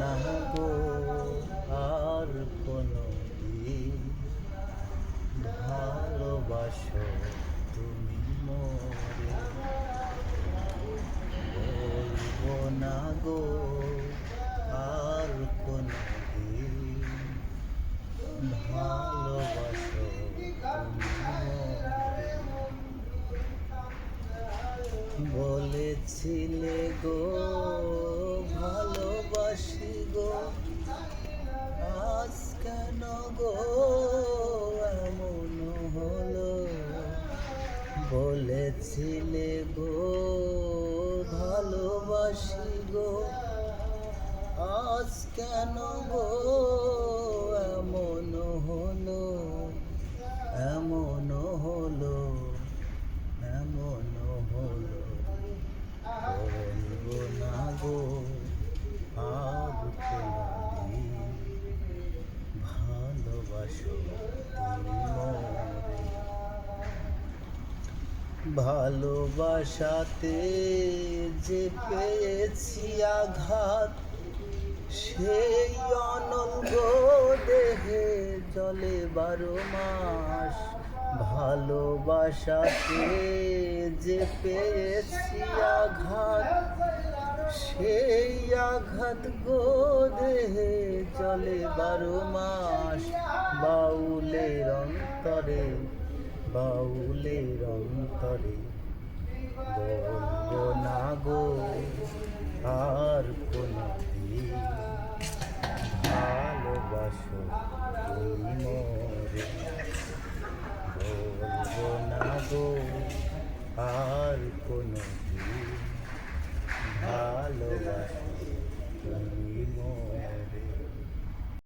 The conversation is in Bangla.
না গো আর কোনো দিন, ভালোবাসো তুমি মোরে। বলবো না গো আর কোনো দিন, ভালোবাসো তুমি মোরে। বলেছিলে গো ভালোবাসি গো, আজ কেন গো এমন হলো। বলেছিলে গো ভালোবাসি গো, আজ কেন গো এমন হলো, এমন হলো, এমন হলো। বলবো না গো আর কোনদিন, ভালোবাসো তুমি মোরে। ভালোবাসাতে যে পেয়েছি আঘাত, সেই অনঙ্গ দেহে জলে 12 মাস। ভালোবাসাতে যে পেয়েছি আঘাত, সেই আঘাত গো দেহে জলে 12 মাস। বাউলের অন্তরে, বাউলের অন্তরে, বলবো না গো আর কোনো দিন, ভালোবাসো তুমি মোরে। বলবো না গো আর কোনো দিন, ভালোবাসো তুমি